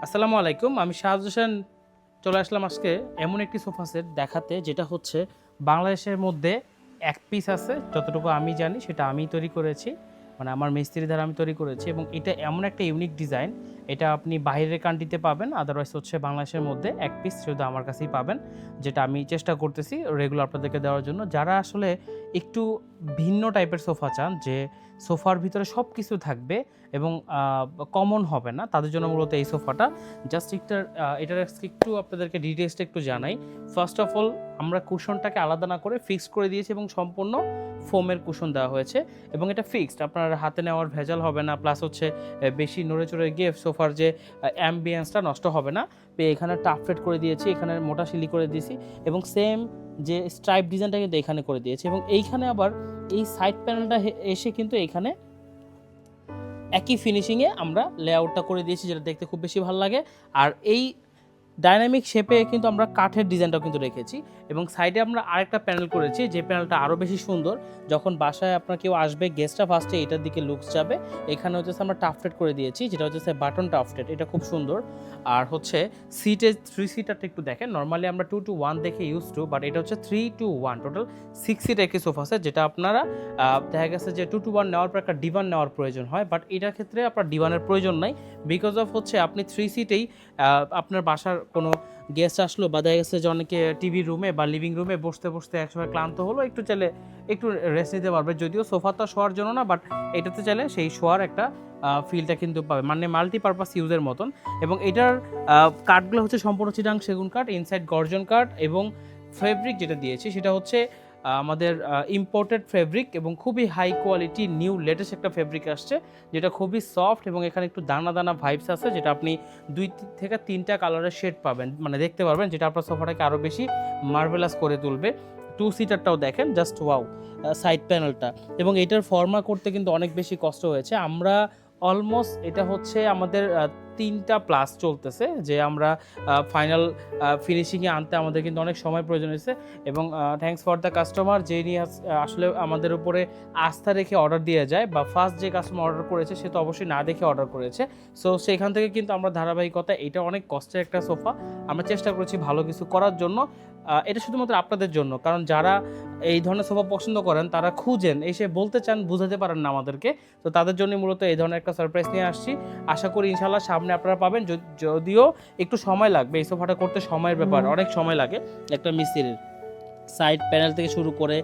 আসসালামু আলাইকুম। আমি শাহাদ হোসেন চলে আসলাম আজকে এমন একটি সোফা সেট দেখাতে, যেটা হচ্ছে বাংলাদেশের মধ্যে এক পিস আছে। যতটুকু আমি জানি সেটা আমিই তৈরি করেছি, মানে আমার মিস্ত্রি দ্বারা আমি তৈরি করেছি। এবং এটা এমন একটা ইউনিক ডিজাইন, এটা আপনি বাইরের কান্ট্রিতে পাবেন, আদারওয়াইজ হচ্ছে বাংলাদেশের মধ্যে এক পিস শুধু আমার কাছেই পাবেন, যেটা আমি চেষ্টা করতেছি রেগুলার আপনাদেরকে দেওয়ার জন্য। যারা আসলে একটু ভিন্ন টাইপের সোফা চান, যে সোফার ভিতরে সব কিছু থাকবে এবং কমন হবে না, তাদের জন্য মূলত এই সোফাটা। জাস্ট এটার একটু আপনাদেরকে ডিটেলসটা একটু জানাই। ফার্স্ট অফ অল, আমরা কুশনটাকে আলাদা না করে ফিক্সড করে দিয়েছি এবং সম্পূর্ণ ফোমের কুশন দেওয়া হয়েছে এবং এটা ফিক্সড, আপনার হাতে নেওয়ার ভেজাল হবে না। প্লাস হচ্ছে বেশি নড়ে চড়ে গিয়ে সোফার যে অ্যাম্বিয়েন্সটা নষ্ট হবে না। এখানে টাফলেট করে দিয়েছি, এখানে মোটা শিলি করে দিয়েছি এবং সেম যে স্ট্রাইপ ডিজাইনটা কিন্তু এখানে করে দিয়েছি। এবং এইখানে আবার এই সাইড প্যানেলটা এসে কিন্তু এখানে একই ফিনিশিংয়ে আমরা লেআউটটা করে দিয়েছি, যেটা দেখতে খুব বেশি ভালো লাগে। আর এই ডাইনামিক শেপে কিন্তু আমরা কাঠের ডিজাইনটাও কিন্তু রেখেছি এবং সাইডে আমরা আরেকটা প্যানেল করেছি, যে প্যানেলটা আরও বেশি সুন্দর। যখন বাসায় আপনার কেউ আসবে, গেস্টটা ফার্স্টে এটার দিকে লুকস যাবে। এখানে হচ্ছে আমরা টাফটেড করে দিয়েছি, যেটা হচ্ছে বাটন টাফটেড, এটা খুব সুন্দর। আর হচ্ছে সিটে 3 সিটারটা একটু দেখেন, নর্মালি আমরা 2-to-1 দেখে ইউজ টু, বাট এটা হচ্ছে 3-to-1, টোটাল 6 সিটের একটি সোফা সেট, যেটা আপনারা দেখা গেছে যে 2-to-1 নেওয়ার পর একটা ডিভান নেওয়ার প্রয়োজন হয়, বাট এটার ক্ষেত্রে আপনার ডিভানের প্রয়োজন নাই। বিকজ অফ হচ্ছে আপনি 3 সিটেই আপনার বাসার কোনো গেস্ট আসলো, বা দেখা গেছে যে অনেকে টিভি রুমে বা লিভিং রুমে বসতে বসতে একসময় ক্লান্ত হলো, একটু চাইলে একটু রেস্ট নিতে পারবে। যদিও সোফা তো শোয়ার জন্য না, বাট এটাতে চাইলে সেই শোয়ার একটা ফিলটা কিন্তু পাবে, মানে মাল্টিপারপাস ইউজের মতন। এবং এটার কাঠগুলো হচ্ছে সম্পূর্ণ চিটাং সেগুন কাঠ, ইনসাইড গর্জন কাঠ, এবং ফেব্রিক যেটা দিয়েছি সেটা হচ্ছে আমাদের ইম্পোর্টেড ফেব্রিক এবং খুবই হাই কোয়ালিটি নিউ লেটেস্ট একটা ফেব্রিক আসছে, যেটা খুবই সফট এবং এখানে একটু দানা দানা ভাইবস আছে, যেটা আপনি 2 থেকে 3টা কালারের শেড পাবেন, মানে দেখতে পারবেন, যেটা আপনার সোফাটাকে আরও বেশি মার্ভেলাস করে তুলবে। 2 সিটারটাও দেখেন, জাস্ট ওয়াও সাইড প্যানেলটা। এবং এটার ফর্মা করতে কিন্তু অনেক বেশি কষ্ট হয়েছে। আমরা অলমোস্ট এটা হচ্ছে আমাদের 3টা প্লাস চলতেছে, যে আমরা ফাইনাল ফিনিশিংয়ে আনতে আমাদের কিন্তু অনেক সময় প্রয়োজন হয়েছে। এবং থ্যাঙ্কস ফর দ্য কাস্টমার, যে নিয়ে আসলে আমাদের উপরে আস্থা রেখে অর্ডার দিয়ে যায়, বা ফার্স্ট যে কাস্টমার অর্ডার করেছে সে তো অবশ্যই না দেখে অর্ডার করেছে। সো সেখান থেকে কিন্তু আমরা ধারাবাহিকতা, এটা অনেক কষ্টের একটা সোফা, আমরা চেষ্টা করেছি ভালো কিছু করার জন্য। এটা শুধুমাত্র আপনাদের জন্য, কারণ যারা এই ধরনের সোফা পছন্দ করেন, তারা খুঁজেন, এসে বলতে চান, বুঝাতে পারেন না আমাদেরকে, তো তাদের জন্য মূলত এই ধরনের একটা সারপ্রাইজ নিয়ে আসছি। আশা করি ইনশাল্লাহ সামনে আপনারা পাবেন, যদিও একটু সময় লাগবে, এই সোফাটা করতে সময়ের ব্যাপার, অনেক সময় লাগে একটা মিস্ত্রির। সাইড প্যানেল থেকে শুরু করে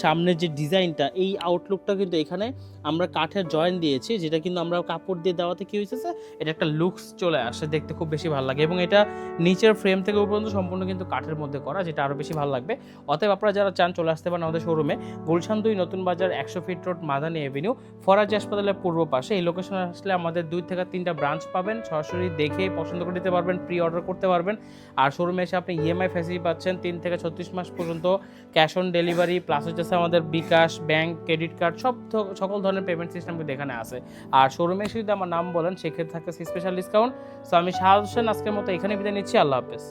সামনের যে ডিজাইনটা, এই আউটলুকটা কিন্তু এখানে আমরা কাঠের জয়েন্ট দিয়েছি, যেটা কিন্তু আমরা কাপড় দিয়ে দেওয়াতে কী হয়েছে, এটা একটা লুকস চলে আসে, দেখতে খুব বেশি ভালো লাগে। এবং এটা নিচের ফ্রেম থেকে পর্যন্ত সম্পূর্ণ কিন্তু কাঠের মধ্যে করা, যেটা আরও বেশি ভালো লাগবে। অতএব আপনারা যারা চান, চলে আসতে পারেন আমাদের শোরুমে, গুলশান 2 নতুন বাজার 100 fit road, Madani Avenue, Faraji হাসপাতালের পূর্ব পাশে। এই লোকেশনে আসলে আমাদের 2 থেকে 3টা ব্রাঞ্চ পাবেন, সরাসরি দেখে পছন্দ করে নিতে পারবেন, প্রি অর্ডার করতে পারবেন। আর শোরুমে এসে আপনি ইএমআই ফ্যাসিলিটি পাচ্ছেন 3 থেকে 36 মাস পর্যন্ত, ক্যাশ অন ডেলিভারি, প্লাস হচ্ছে আমাদের বিকাশ, ব্যাংক, ক্রেডিট কার্ড, সকল ধরনের পেমেন্ট সিস্টেম কিন্তু এখানে আছে। আর শোরুমে এসে যদি আমার নাম বলেন, সেক্ষেত্রে থাকে স্পেশাল ডিসকাউন্ট। সো আমি শাহাদ হোসেন আজকের মতো এখানে বিদায় নিচ্ছি। আল্লাহ হাফেজ।